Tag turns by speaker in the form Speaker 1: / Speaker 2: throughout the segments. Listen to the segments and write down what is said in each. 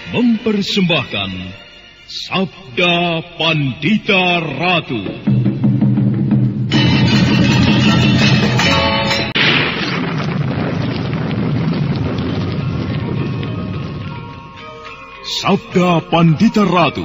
Speaker 1: mempersembahkan Sabda Pandita Ratu. Sabda Pandita Ratu.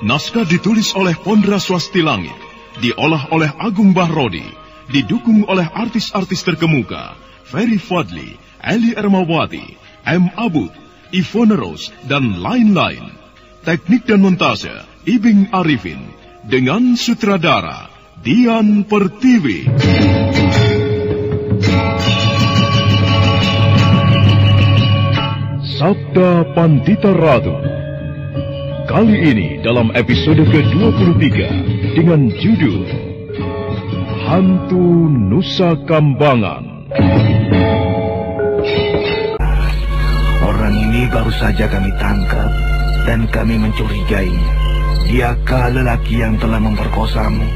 Speaker 1: Naskah ditulis oleh Pondra Swasti Langit, diolah oleh Agung Bahrodi, didukung oleh artis-artis terkemuka Ferry Fadli, Eli Ermawati, M. Abud, Ivone Rose, dan lain-lain. Teknik dan montase Ibing Arifin, dengan sutradara Dian Pertiwi. Sabda Pandita Ratu. Kali ini dalam episode ke-23 dengan judul Hantu Nusa Kambangan.
Speaker 2: Orang ini baru saja kami tangkap dan kami mencurigainya. Diakah lelaki yang telah memperkosamu?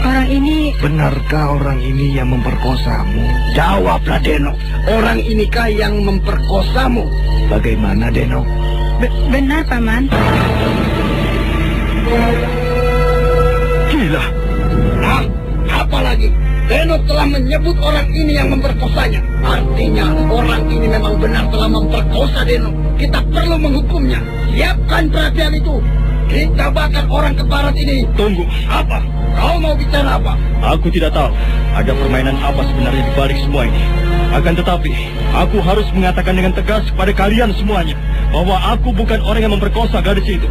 Speaker 3: Orang ini...
Speaker 2: Benarkah orang ini yang memperkosamu? Jawablah, Denok. Orang inikah yang memperkosamu? Bagaimana, Denok?
Speaker 3: Benar, Paman.
Speaker 2: Gila. Nah, apa lagi? Denok telah menyebut orang ini yang memperkosanya. Artinya orang ini memang benar telah memperkosa Denok. Kita perlu menghukumnya. Siapkan perhatian itu. Kita bakar orang ke barat ini. Tunggu, apa? Kau mau bicara apa?
Speaker 4: Aku tidak tahu ada permainan apa sebenarnya di balik semua ini. Akan tetapi, aku harus mengatakan dengan tegas kepada kalian semuanya bahwa aku bukan orang yang memperkosa gadis itu.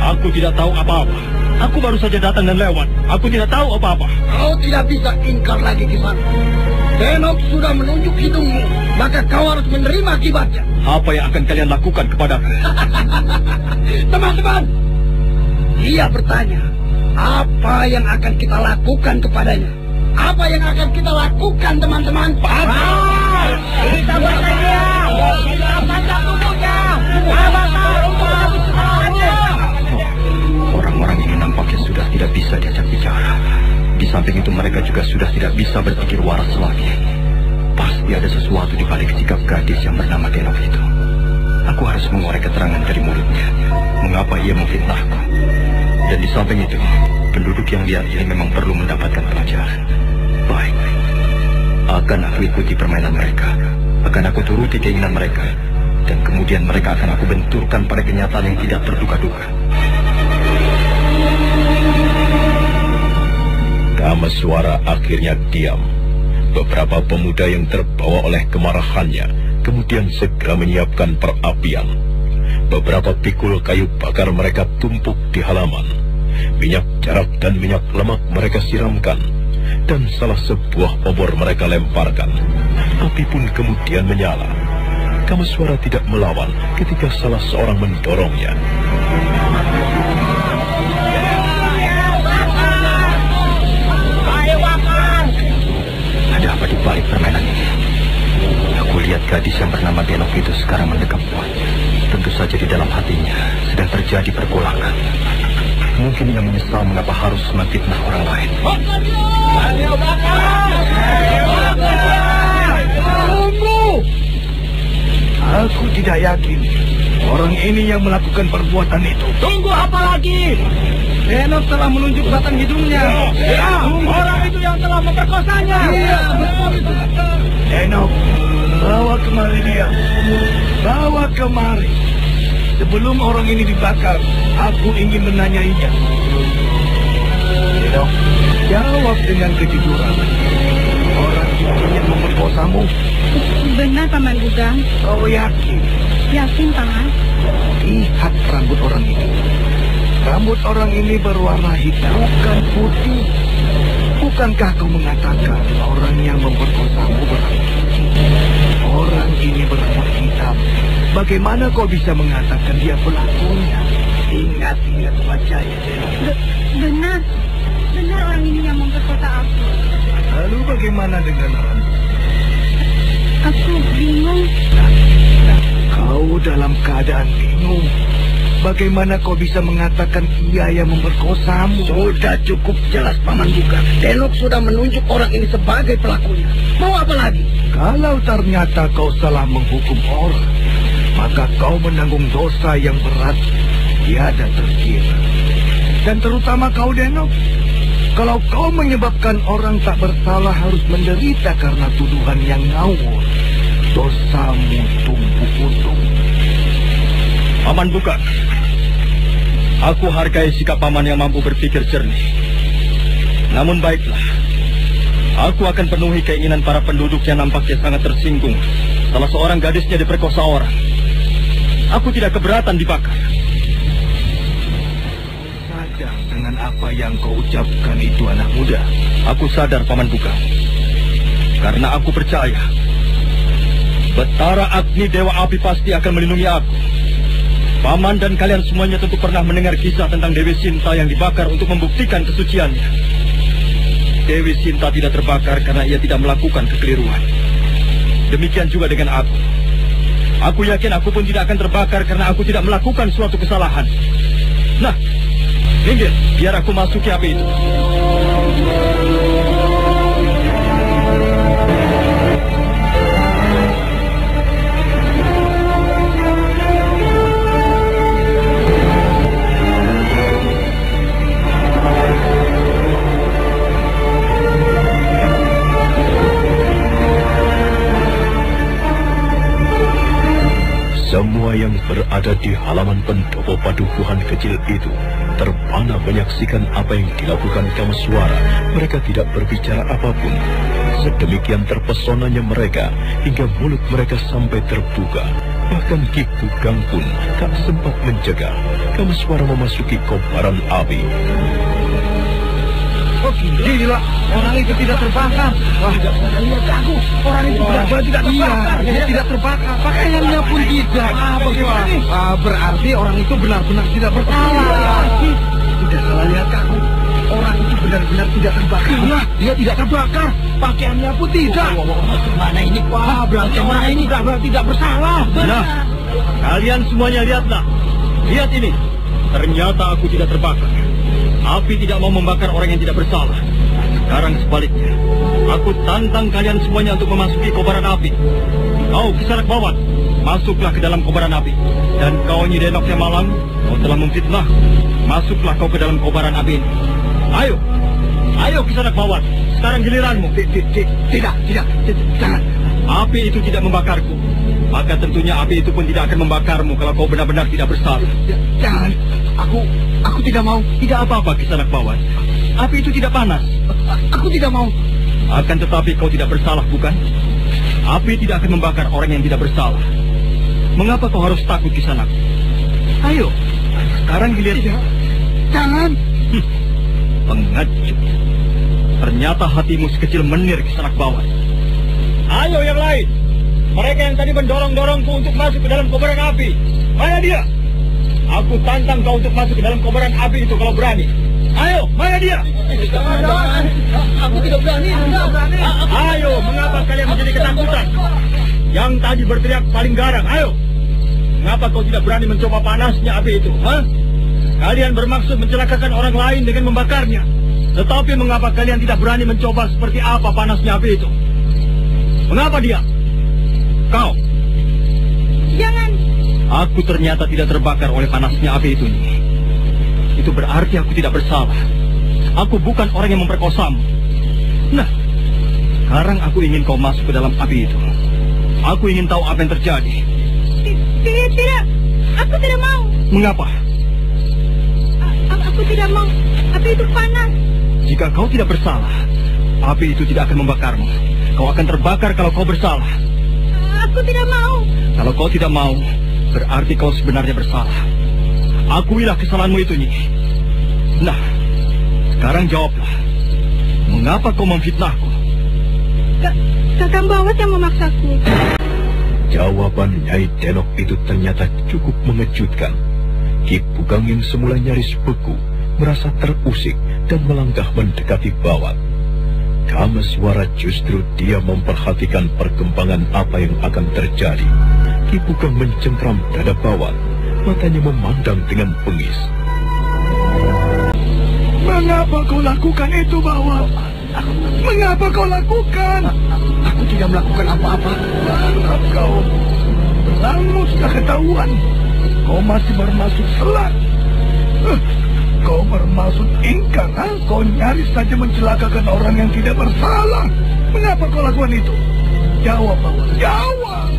Speaker 4: Aku tidak tahu apa-apa. Aku baru saja datang dan lewat. Aku tidak tahu apa-apa.
Speaker 2: Kau tidak bisa ingkar lagi di sana. Denok sudah menunjuk hidungmu, maka kau harus menerima akibatnya.
Speaker 4: Apa yang akan kalian lakukan kepadaku?
Speaker 2: Teman-teman, dia bertanya, apa yang akan kita lakukan kepadanya? Apa yang akan kita lakukan, teman-teman?
Speaker 3: Kita bersedia. Kita pasang tubuhnya.
Speaker 2: Orang-orang ini nampaknya sudah tidak bisa diajak bicara. Di samping itu mereka juga sudah tidak bisa berpikir waras lagi. Pasti ada sesuatu di balik sikap gadis yang bernama Denok itu. Aku harus mengorek keterangan dari mulutnya. Mengapa ia memfitnahku? Dan di samping itu, penduduk yang liar ini memang perlu mendapatkan pelajaran. Baik, akan aku ikuti permainan mereka. Akan aku turuti keinginan mereka. Dan kemudian mereka akan aku benturkan pada kenyataan yang tidak terduga-duga.
Speaker 5: Kameswara akhirnya diam. Beberapa pemuda yang terbawa oleh kemarahannya kemudian segera menyiapkan perapian. Beberapa pikul kayu bakar mereka tumpuk di halaman. Minyak jarak dan minyak lemak mereka siramkan. Dan salah sebuah obor mereka lemparkan. Api pun kemudian menyala. Kameswara tidak melawan ketika salah seorang mendorongnya.
Speaker 2: Ada apa di balik permainan ini? Aku lihat gadis yang bernama Denok itu sekarang mendekap kuat. Tentu saja di dalam hatinya sedang terjadi pergolakan. Mungkin ia menyesal mengapa harus memfitnah orang lain. Tunggu! Aku tidak yakin orang ini yang melakukan perbuatan itu.
Speaker 4: Tunggu apa lagi?
Speaker 2: Denok telah menunjuk batang hidungnya.
Speaker 4: Ya, orang itu yang telah memperkosanya.
Speaker 2: Iya, betul itu. Denok, bawa kemari dia. Bawa kemari. Sebelum orang ini dibakar, aku ingin menanyainya. Denok, jawab dengan kejujuran. Orang itu yang memperkosamu.
Speaker 3: Benar, Paman Gugang.
Speaker 2: Kau yakin?
Speaker 3: Yakin, Paman.
Speaker 2: Lihat rambut orang ini. Rambut orang ini berwarna hitam, bukan putih. Bukankah kau mengatakan orang yang memperkosamu berambut putih? Orang ini berambut hitam. Bagaimana kau bisa mengatakan dia pelakunya? Ingat wajahnya.
Speaker 3: Benar. Benar orang ini yang memperkosa aku.
Speaker 2: Lalu bagaimana dengan rambut?
Speaker 3: Aku bingung.
Speaker 2: Kau dalam keadaan bingung. Bagaimana kau bisa mengatakan ia yang memperkosamu? Sudah cukup jelas, Paman Gugang. Denok sudah menunjuk orang ini sebagai pelakunya. Mau apa lagi? Kalau ternyata kau salah menghukum orang,
Speaker 6: maka kau menanggung dosa yang berat tiada terkira. Dan terutama kau, Denok, kalau kau menyebabkan orang tak bersalah harus menderita karena tuduhan yang ngawur, dosamu tumpuk-tumpuk.
Speaker 4: Paman bukan. Aku hargai sikap paman yang mampu berpikir jernih. Namun baiklah, aku akan penuhi keinginan para penduduk yang nampaknya sangat tersinggung. Salah seorang gadisnya diperkosa orang. Aku tidak keberatan dibakar.
Speaker 6: Sadar dengan apa yang kau ucapkan itu, anak muda.
Speaker 4: Aku sadar, Paman Bukan. Karena aku percaya Betara Agni Dewa Api pasti akan melindungi aku. Paman dan kalian semuanya tentu pernah mendengar kisah tentang Dewi Sinta yang dibakar untuk membuktikan kesuciannya. Dewi Sinta tidak terbakar karena ia tidak melakukan kekeliruan. Demikian juga dengan aku. Aku yakin aku pun tidak akan terbakar karena aku tidak melakukan suatu kesalahan. Nah, minggir, biar aku masuki api itu.
Speaker 5: Semua yang berada di halaman pendopo padukuhan kecil itu terpana menyaksikan apa yang dilakukan Kameswara. Mereka tidak berbicara apapun. Sedemikian terpesonanya mereka hingga mulut mereka sampai terbuka. Bahkan Ki Bugang pun tak sempat mencegah Kameswara memasuki kobaran api.
Speaker 6: Oh, gila, orang itu tidak terbakar. Wah, lihat aku, orang itu benar-benar tidak terbakar. Dia tidak terbakar, pakaiannya pun tidak. Bagaimana? Berarti orang itu benar-benar tidak bersalah. Tidak salah lihat aku, orang itu benar-benar tidak terbakar. Iya, dia tidak terbakar, pakaiannya pun tidak. Mana ini? Wah, berarti orang ini benar-benar tidak bersalah.
Speaker 4: Nah, kalian semuanya lihatlah. Lihat ini, ternyata aku tidak terbakar. Api tidak mau membakar orang yang tidak bersalah. Sekarang sebaliknya, aku tantang kalian semuanya untuk memasuki kobaran api. Kau Kisanak Bawan, masuklah ke dalam kobaran api. Dan kau Nyi Denok yang malang, kau telah memfitnah. Masuklah kau ke dalam kobaran api ini. Ayo, ayo Kisanak Bawan, sekarang giliranmu.
Speaker 6: Tidak, jangan.
Speaker 4: Api itu tidak membakarku. Maka tentunya api itu pun tidak akan membakarmu kalau kau benar-benar tidak bersalah.
Speaker 6: Jangan, aku tidak mau.
Speaker 4: Tidak apa-apa, Kisanak Bawan. Api itu tidak panas.
Speaker 6: Aku tidak mau.
Speaker 4: Akan tetapi kau tidak bersalah, bukan? Api tidak akan membakar orang yang tidak bersalah. Mengapa kau harus takut, Kisanak? Ayo, sekarang giliran.
Speaker 6: Tidak, jangan.
Speaker 4: Pengecut. Ternyata hatimu sekecil menir, Kisanak Bawan. Ayo yang lain. Mereka yang tadi mendorong-dorongku untuk masuk ke dalam kobaran api. Mana dia? Aku tantang kau untuk masuk ke dalam kobaran api itu kalau berani. Ayo, mana dia?
Speaker 6: Jangan. Aku tidak berani.
Speaker 4: Ayo, mengapa kalian menjadi ketakutan? Yang tadi berteriak paling garang, ayo. Mengapa kau tidak berani mencoba panasnya api itu? Hah? Kalian bermaksud mencelakakan orang lain dengan membakarnya. Tetapi mengapa kalian tidak berani mencoba seperti apa panasnya api itu? Mengapa dia? Kau.
Speaker 3: Jangan.
Speaker 4: Aku ternyata tidak terbakar oleh panasnya api itu. Itu berarti aku tidak bersalah. Aku bukan orang yang memperkosamu. Nah, sekarang aku ingin kau masuk ke dalam api itu. Aku ingin tahu apa yang terjadi.
Speaker 3: Tidak. Aku tidak mau.
Speaker 4: Mengapa?
Speaker 3: Aku tidak mau. Api itu panas.
Speaker 4: Jika kau tidak bersalah, api itu tidak akan membakarmu. Kau akan terbakar kalau kau bersalah.
Speaker 3: Aku tidak mau.
Speaker 4: Kalau kau tidak mau, berarti kau sebenarnya bersalah. Akuilah kesalahanmu itu, Nyi. Nah, sekarang jawablah. Mengapa kau memfitnahku?
Speaker 3: Kakang Bawat yang memaksaku.
Speaker 5: Jawaban Nyai Denok itu ternyata cukup mengejutkan. Ki Bugang yang semula nyaris beku, merasa terusik dan melangkah mendekati Bawat. Kameswara justru dia memperhatikan perkembangan apa yang akan terjadi. Ki Bugang mencengkram dada Bawat, matanya memandang dengan bengis.
Speaker 6: Mengapa kau lakukan itu, Bawat? Mengapa kau lakukan? Aku tidak melakukan apa-apa. Kau
Speaker 7: Pelangmu sudah ketahuan. Kau masih bermaksud selat. Kau bermaksud ingkar, kau nyaris saja mencelakakan orang yang tidak bersalah. Mengapa kau lakukan itu? Jawab, Bawan, jawab.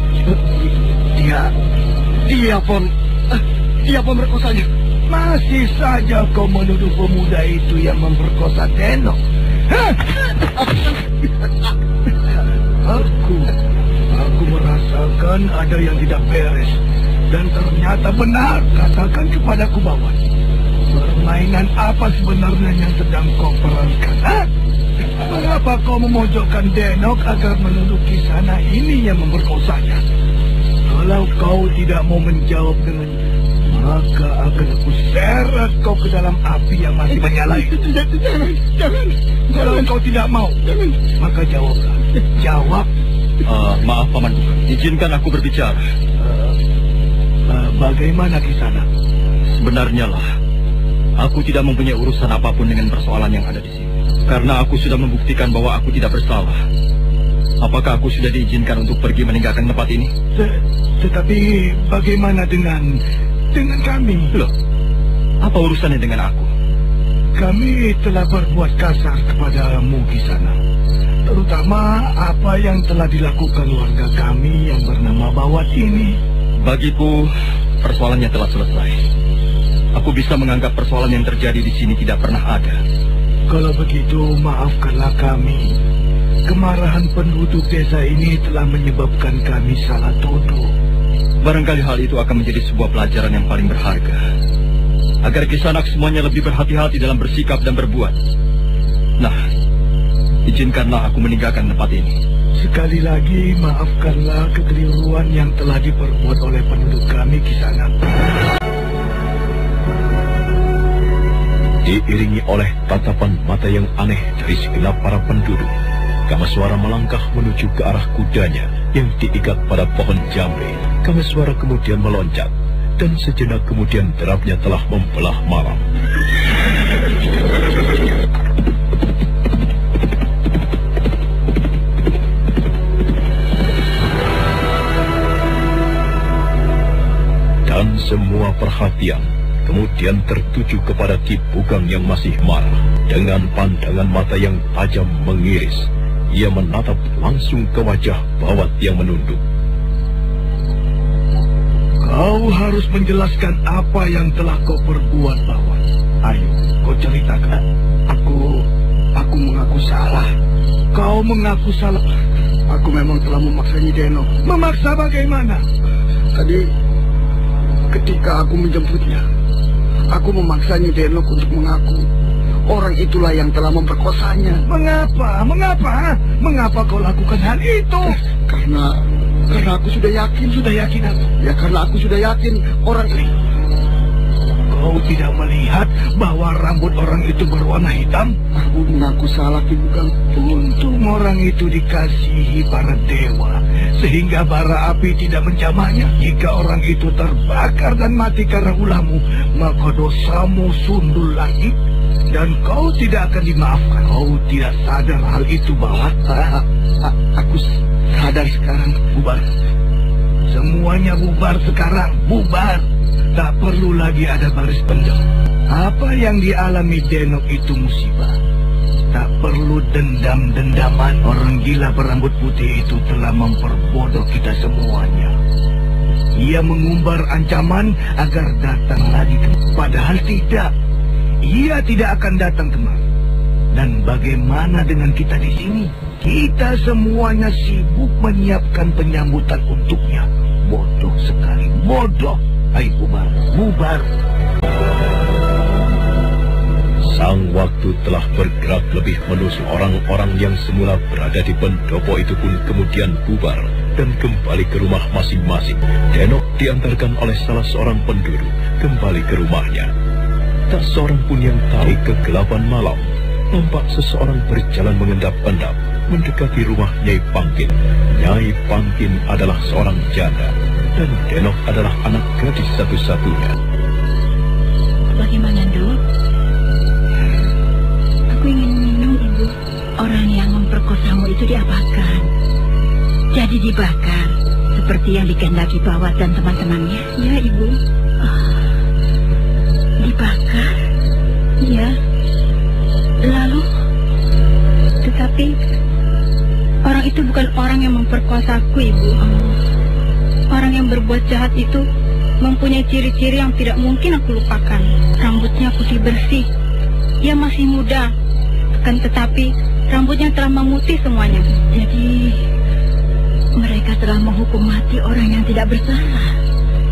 Speaker 6: Dia pemerkosanya.
Speaker 7: Masih saja kau menuduh pemuda itu yang memperkosa Denok. Aku merasakan ada yang tidak beres. Dan ternyata benar, katakan kepadaku, Bawan. Permainan apa sebenarnya yang sedang kau perankan? Mengapa kau memojokkan Denok agar menuduh Kisana ini yang memperkosanya? Kalau kau tidak mau menjawab dengan maka akan aku seret kau ke dalam api yang masih menyala itu. Jangan. Kalau kau tidak mau, maka jawablah. Jawab.
Speaker 4: Maaf, Paman Bukan. Izinkan aku berbicara.
Speaker 7: Bagaimana Kisana?
Speaker 4: Sebenarnya lah, aku tidak mempunyai urusan apapun dengan persoalan yang ada di sini. Karena aku sudah membuktikan bahwa aku tidak bersalah. Apakah aku sudah diizinkan untuk pergi meninggalkan tempat ini?
Speaker 7: Tetapi bagaimana dengan kami?
Speaker 4: Loh, apa urusannya dengan aku?
Speaker 7: Kami telah berbuat kasar kepadamu Kisana. Terutama apa yang telah dilakukan warga kami yang bernama Bawat ini.
Speaker 4: Bagiku, persoalannya telah selesai. Aku bisa menganggap persoalan yang terjadi di sini tidak pernah ada.
Speaker 7: Kalau begitu, maafkanlah kami. Kemarahan penduduk desa ini telah menyebabkan kami salah tuduh.
Speaker 4: Barangkali hal itu akan menjadi sebuah pelajaran yang paling berharga. Agar Kisanak semuanya lebih berhati-hati dalam bersikap dan berbuat. Nah, izinkanlah aku meninggalkan tempat ini.
Speaker 7: Sekali lagi, maafkanlah kekeliruan yang telah diperbuat oleh penduduk kami, Kisanak.
Speaker 5: Diiringi oleh tatapan mata yang aneh dari segenap para penduduk, Kameswara melangkah menuju ke arah kudanya yang diikat pada pohon jambe. Kameswara kemudian meloncat, dan sejenak kemudian derapnya telah membelah malam. Dan semua perhatian kemudian tertuju kepada Ki Bugang yang masih marah. Dengan pandangan mata yang tajam mengiris, ia menatap langsung ke wajah Bawat yang menunduk.
Speaker 7: Kau harus menjelaskan apa yang telah kau perbuat, Bawat. Ayo, kau ceritakan.
Speaker 6: Aku mengaku salah.
Speaker 7: Kau mengaku salah?
Speaker 6: Aku memang telah memaksa Nyi Denok.
Speaker 7: Memaksa bagaimana?
Speaker 6: Tadi, ketika aku menjemputnya, aku memaksa Nyi Denok untuk mengaku orang itulah yang telah memperkosanya.
Speaker 7: Mengapa? Mengapa kau lakukan hal itu?
Speaker 6: Karena aku sudah yakin.
Speaker 7: Sudah yakin apa?
Speaker 6: Ya karena aku sudah yakin orang ini.
Speaker 7: Kau tidak melihat bahwa rambut orang itu berwarna hitam?
Speaker 6: Aku mengaku salah, Ki Bugang.
Speaker 7: Untung orang itu dikasihi para dewa, sehingga bara api tidak menjamahnya. Jika orang itu terbakar dan mati karena ulahmu, maka dosamu sundul lagi, dan kau tidak akan dimaafkan. Kau tidak sadar hal itu, Bawat?
Speaker 6: Aku sadar sekarang.
Speaker 7: Bubar. Semuanya bubar sekarang. Bubar. Tak perlu lagi ada baris pendem. Apa yang dialami Denok itu musibah. Tak perlu dendam-dendaman. Orang gila berambut putih itu telah memperbodoh kita semuanya. Ia mengumbar ancaman agar datang lagi. Padahal tidak. Ia tidak akan datang kemari. Dan bagaimana dengan kita di sini? Kita semuanya sibuk menyiapkan penyambutan untuknya. Bodoh sekali, bodoh. Ayo bubar, bubar.
Speaker 5: Sang waktu telah bergerak lebih menusuk orang-orang yang semula berada di pendopo itu pun kemudian bubar dan kembali ke rumah masing-masing. Denok diantarkan oleh salah seorang penduduk kembali ke rumahnya. Tak seorang pun yang tahu kegelapan malam. Nampak seseorang berjalan mengendap-endap mendekati rumah Nyai Pangkin. Nyai Pangkin adalah seorang janda, dan Denok adalah anak gadis satu-satunya.
Speaker 3: Bagaimana, Duk? Aku ingin minum, Ibu. Orang yang memperkosamu itu diapakan? Jadi dibakar, seperti seperti yang dikehendaki Bawat dan teman-temannya? Ya, Ibu. Dibakar? Ya. Lalu? Tetapi orang itu bukan orang yang memperkosaku, Ibu. Orang yang berbuat jahat itu mempunyai ciri-ciri yang tidak mungkin aku lupakan. Rambutnya putih bersih. Ia masih muda. Akan tetapi rambutnya telah memutih semuanya. Jadi mereka telah menghukum mati orang yang tidak bersalah.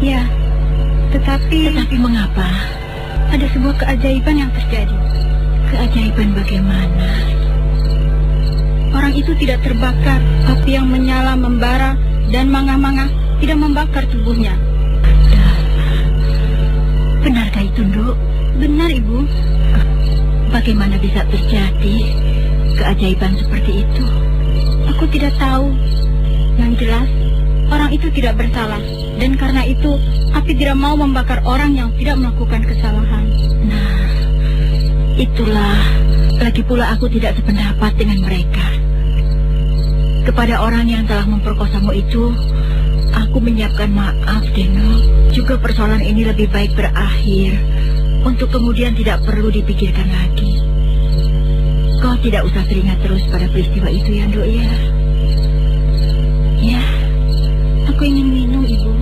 Speaker 3: Ya, tetapi mengapa? Ada sebuah keajaiban yang terjadi. Keajaiban bagaimana? Orang itu tidak terbakar. Api yang menyala membara dan mangah-mangah tidak membakar tubuhnya. Benarkah itu, Nduk? Benar, Ibu. Bagaimana bisa terjadi keajaiban seperti itu? Aku tidak tahu. Yang jelas, orang itu tidak bersalah. Dan karena itu, api tidak mau membakar orang yang tidak melakukan kesalahan. Nah, itulah. Lagi pula aku tidak sependapat dengan mereka. Kepada orang yang telah memperkosamu itu, aku menyiapkan maaf, Deno. Juga persoalan ini lebih baik berakhir, untuk kemudian tidak perlu dipikirkan lagi. Kau tidak usah teringat terus pada peristiwa itu ya, Nduk, ya. Ya, aku ingin minum, Ibu.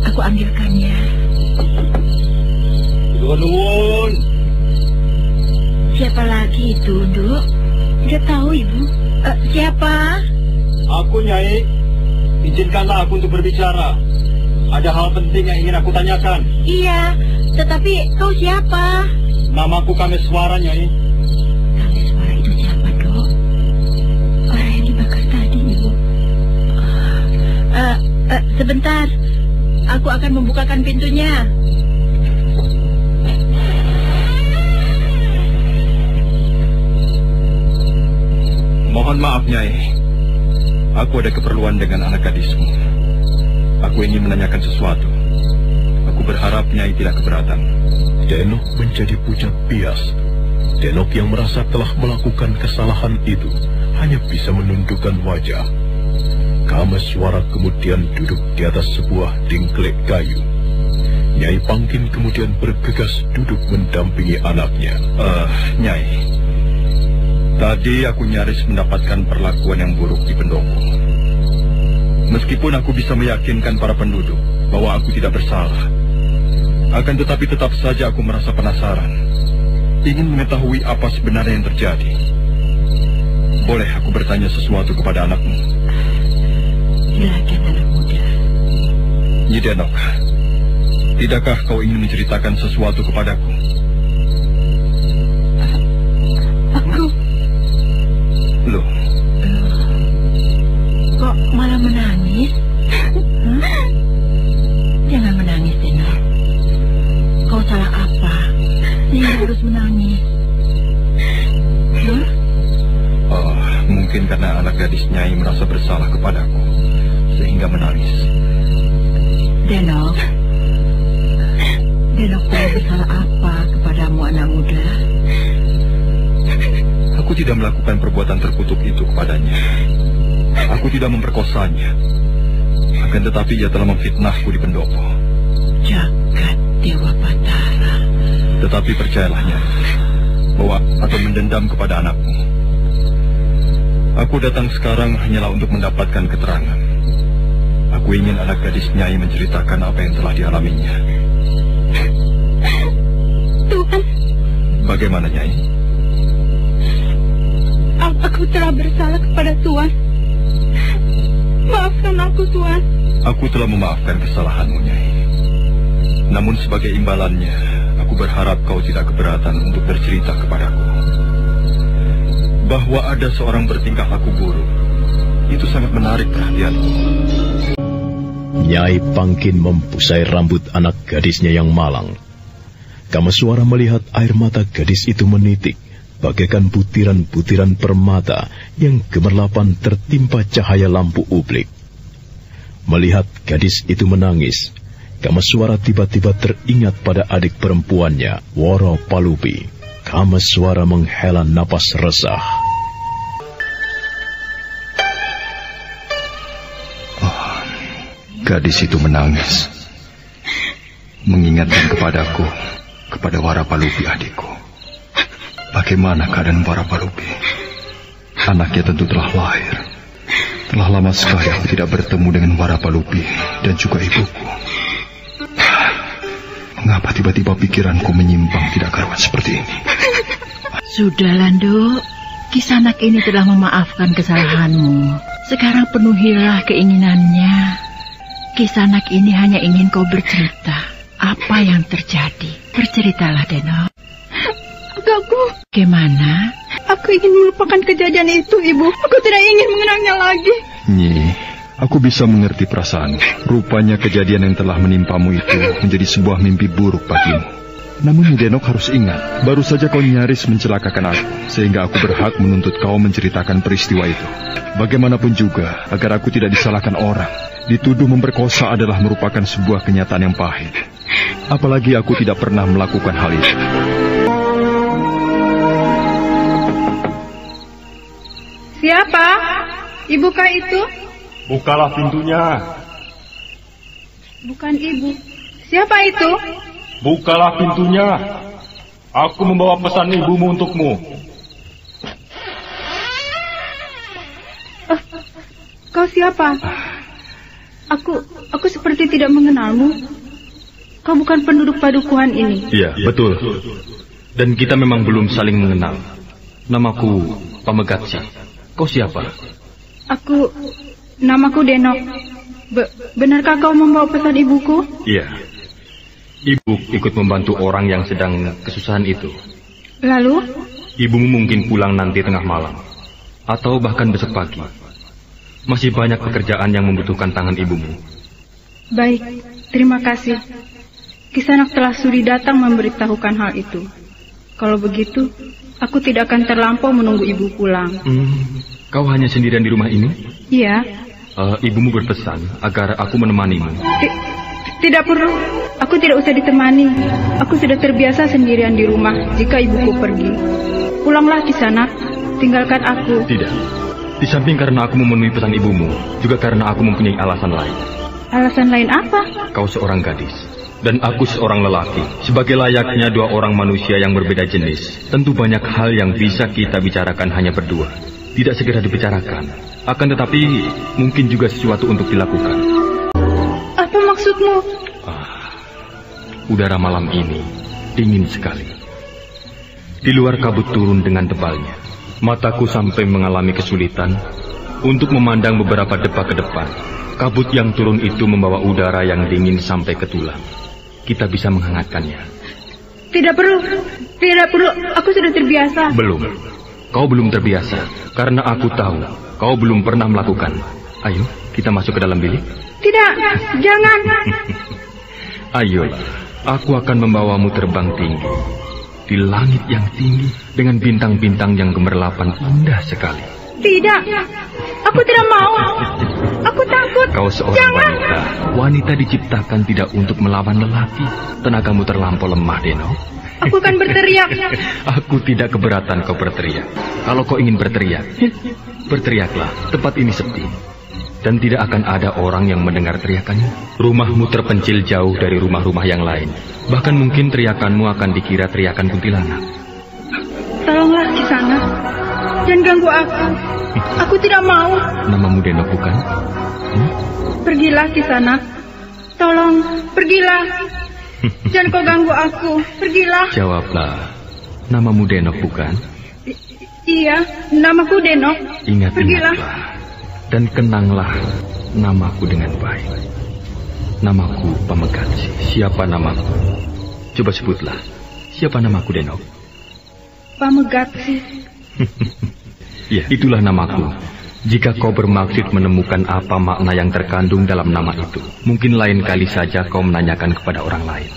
Speaker 3: Aku ambilkannya.
Speaker 4: Nuwun.
Speaker 3: Siapa lagi itu, Nduk? Tidak tahu, Ibu. Siapa?
Speaker 4: Aku, Nyai. Izinkanlah aku untuk berbicara. Ada hal penting yang ingin aku tanyakan.
Speaker 3: Iya, tetapi kau siapa?
Speaker 4: Namaku Kameswara, Nyai.
Speaker 3: Kameswara itu siapa, Dok? Orang yang dibakar tadi, Ibu. Sebentar. Aku akan membukakan pintunya.
Speaker 2: Mohon maaf, Nyai. Aku ada keperluan dengan anak gadismu. Aku ingin menanyakan sesuatu. Aku berharap Nyai tidak keberatan.
Speaker 5: Denok menjadi pucat bias. Denok yang merasa telah melakukan kesalahan itu hanya bisa menundukkan wajah. Kameswara kemudian duduk di atas sebuah dingklek kayu. Nyai Pangkin kemudian bergegas duduk mendampingi anaknya.
Speaker 2: Nyai. Tadi aku nyaris mendapatkan perlakuan yang buruk di pendopo. Meskipun aku bisa meyakinkan para penduduk bahwa aku tidak bersalah, akan tetapi tetap saja aku merasa penasaran, ingin mengetahui apa sebenarnya yang terjadi. Boleh aku bertanya sesuatu kepada anakmu?
Speaker 3: Silakan, anak muda.
Speaker 2: Nyi Denok, tidakkah kau ingin menceritakan sesuatu kepadaku? Loh,
Speaker 3: kok malah menangis? Jangan menangis, Denok. Kau salah apa? Dia harus menangis.
Speaker 2: Mungkin karena anak gadis Nyai merasa bersalah kepadaku, sehingga menangis.
Speaker 3: Denok, telah bersalah apa kepadamu, anak muda?
Speaker 2: Aku tidak melakukan perbuatan terkutuk itu kepadanya. Aku tidak memperkosanya. Akan tetapi ia telah memfitnahku di pendopo.
Speaker 3: Jagat Dewa Batara.
Speaker 2: Tetapi percayalah, Nyai, bahwa atau mendendam kepada anakmu. Aku datang sekarang hanyalah untuk mendapatkan keterangan. Aku ingin anak gadis Nyai menceritakan apa yang telah dialaminya.
Speaker 3: Tuhan.
Speaker 2: Bagaimana, Nyai?
Speaker 3: Aku telah bersalah kepada Tuhan. Maafkan aku, Tuhan.
Speaker 2: Aku telah memaafkan kesalahanmu, Nyai. Namun sebagai imbalannya, aku berharap kau tidak keberatan untuk bercerita kepadaku. Bahwa ada seorang bertingkah laku buruk, itu sangat menarik perhatianku.
Speaker 5: Nyai Pangkin mempusai rambut anak gadisnya yang malang. Kameswara melihat air mata gadis itu menitik, bagaikan butiran-butiran permata yang gemerlapan tertimpa cahaya lampu ublik. Melihat gadis itu menangis, Kameswara tiba-tiba teringat pada adik perempuannya, Woro Palupi. Kameswara menghela napas resah.
Speaker 2: Gadis itu menangis, mengingatkan kepadaku, kepada Warapalupi adikku. Bagaimana keadaan Warapalupi? Anaknya tentu telah lahir. Telah lama sekali aku tidak bertemu dengan Warapalupi dan juga ibuku. Mengapa tiba-tiba pikiranku menyimpang tidak karuan seperti ini?
Speaker 3: Sudahlah, Nduk. Kisanak ini telah memaafkan kesalahanmu. Sekarang penuhilah keinginannya. Kisanak ini hanya ingin kau bercerita. Apa yang terjadi? Berceritalah, Denok.
Speaker 8: Aku.
Speaker 3: Bagaimana?
Speaker 8: Aku ingin melupakan kejadian itu, Ibu. Aku tidak ingin mengenangnya lagi.
Speaker 2: Nyi, aku bisa mengerti perasaan. Rupanya kejadian yang telah menimpamu itu menjadi sebuah mimpi buruk bagimu. Namun Denok harus ingat, baru saja kau nyaris mencelakakan aku, sehingga aku berhak menuntut kau menceritakan peristiwa itu. Bagaimanapun juga, agar aku tidak disalahkan orang, dituduh memperkosa adalah merupakan sebuah kenyataan yang pahit. Apalagi aku tidak pernah melakukan hal itu.
Speaker 8: Siapa? Ibukah itu?
Speaker 4: Bukalah pintunya.
Speaker 8: Bukan ibu. Siapa itu?
Speaker 4: Bukalah pintunya. Aku membawa pesan ibumu untukmu.
Speaker 8: Kau siapa? Aku seperti tidak mengenalmu. Kau bukan penduduk padukuhan ini.
Speaker 4: Iya, betul. Dan kita memang belum saling mengenal. Namaku Pamegatsi. Kau siapa?
Speaker 8: Namaku Denok. Benarkah kau membawa pesan ibuku?
Speaker 4: Iya. Ibu ikut membantu orang yang sedang kesusahan itu.
Speaker 8: Lalu?
Speaker 4: Ibumu mungkin pulang nanti tengah malam. Atau bahkan besok pagi. Masih banyak pekerjaan yang membutuhkan tangan ibumu.
Speaker 8: Baik, terima kasih. Kisanak telah sudi datang memberitahukan hal itu. Kalau begitu, aku tidak akan terlampau menunggu ibu pulang.
Speaker 4: Kau hanya sendirian di rumah ini?
Speaker 8: Iya.
Speaker 4: Ibumu berpesan agar aku menemanimu.
Speaker 8: Tidak perlu. Aku tidak usah ditemani. Aku sudah terbiasa sendirian di rumah jika ibuku pergi. Pulanglah Kisanak. Tinggalkan aku.
Speaker 4: Tidak. Di samping karena aku memenuhi pesan ibumu, juga karena aku mempunyai alasan lain.
Speaker 8: Alasan lain apa?
Speaker 4: Kau seorang gadis. Dan aku seorang lelaki. Sebagai layaknya dua orang manusia yang berbeda jenis, tentu banyak hal yang bisa kita bicarakan hanya berdua. Tidak segera dibicarakan. Akan tetapi, mungkin juga sesuatu untuk dilakukan.
Speaker 8: Apa maksudmu?
Speaker 4: Udara malam ini dingin sekali. Di luar kabut turun dengan tebalnya. Mataku sampai mengalami kesulitan untuk memandang beberapa depa ke depan. Kabut yang turun itu membawa udara yang dingin sampai ke tulang. Kita bisa menghangatkannya.
Speaker 8: Tidak perlu. Aku sudah terbiasa.
Speaker 4: Belum. Kau belum terbiasa. Karena aku tahu kau belum pernah melakukan. Ayo, kita masuk ke dalam bilik.
Speaker 8: Tidak, jangan.
Speaker 4: Ayo, aku akan membawamu terbang tinggi. Di langit yang tinggi dengan bintang-bintang yang gemerlapan indah sekali.
Speaker 8: Tidak, aku tidak mau. Aku takut.
Speaker 4: Kau seorang wanita. Wanita diciptakan tidak untuk melawan lelaki. Tenagamu terlampau lemah, Deno.
Speaker 8: Aku akan berteriak.
Speaker 4: Aku tidak keberatan kau berteriak. Kalau kau ingin berteriak, berteriaklah. Tempat ini sepi. Dan tidak akan ada orang yang mendengar teriakannya. Rumahmu terpencil jauh dari rumah-rumah yang lain. Bahkan mungkin teriakanmu akan dikira teriakan kuntilanak.
Speaker 8: Tolonglah Kisanak. Jangan ganggu aku. Aku tidak mau.
Speaker 4: Namamu Denok bukan?
Speaker 8: Pergilah Kisanak. Tolong, pergilah. Jangan kau ganggu aku. Pergilah.
Speaker 4: Jawablah. Namamu Denok bukan?
Speaker 8: Iya, namaku Denok.
Speaker 4: Ingat-ingatlah. Dan kenanglah namaku dengan baik. Namaku Pamegatsi. Siapa namaku? Coba sebutlah. Siapa namaku, Denok?
Speaker 8: Pamegatsi.
Speaker 4: Ya, itulah namaku. Jika kau bermaksud menemukan apa makna yang terkandung dalam nama itu, mungkin lain kali saja kau menanyakan kepada orang lain.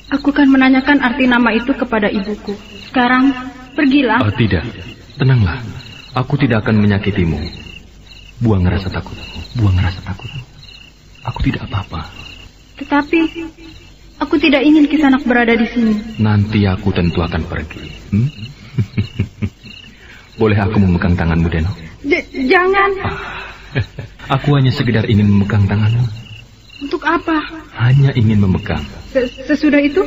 Speaker 8: Aku akan menanyakan arti nama itu kepada ibuku. Sekarang, pergilah.
Speaker 4: Oh, tidak. Tenanglah. Aku tidak akan menyakitimu. Buang rasa takutmu. Buang rasa takutmu. Aku tidak apa-apa.
Speaker 8: Tetapi, aku tidak ingin Kisanak berada di sini.
Speaker 4: Nanti aku tentu akan pergi. Boleh aku memegang tanganmu, Deno?
Speaker 8: Jangan.
Speaker 4: Aku hanya sekedar ingin memegang tanganmu.
Speaker 8: apa?
Speaker 5: Hanya ingin memegang.
Speaker 8: Sesudah itu,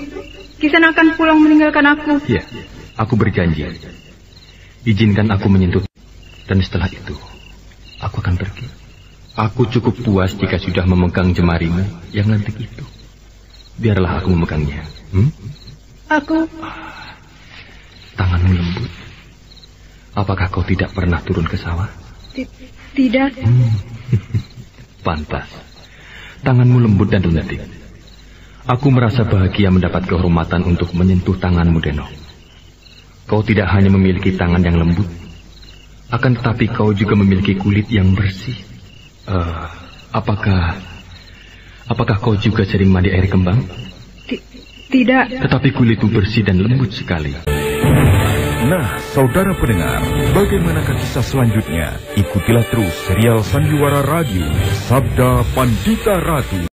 Speaker 8: Kisanak akan pulang meninggalkan aku.
Speaker 5: Ya, aku berjanji. Izinkan aku menyentuh, dan setelah itu, aku akan pergi. Aku cukup puas jika sudah memegang jemarimu yang lentik itu. Biarlah aku memegangnya.
Speaker 8: Aku...
Speaker 5: Tanganmu lembut. Apakah kau tidak pernah turun ke sawah?
Speaker 8: Tidak.
Speaker 5: Pantas. Tanganmu lembut dan lentik. Aku merasa bahagia mendapat kehormatan untuk menyentuh tanganmu, Denok. Kau tidak hanya memiliki tangan yang lembut, akan tetapi kau juga memiliki kulit yang bersih. Apakah kau juga sering mandi air kembang?
Speaker 8: Tidak.
Speaker 5: Tetapi kulitmu bersih dan lembut sekali.
Speaker 9: Nah, saudara pendengar, bagaimanakah kisah selanjutnya? Ikutilah terus serial Sandiwara Radio, Sabda Pandita Ratu.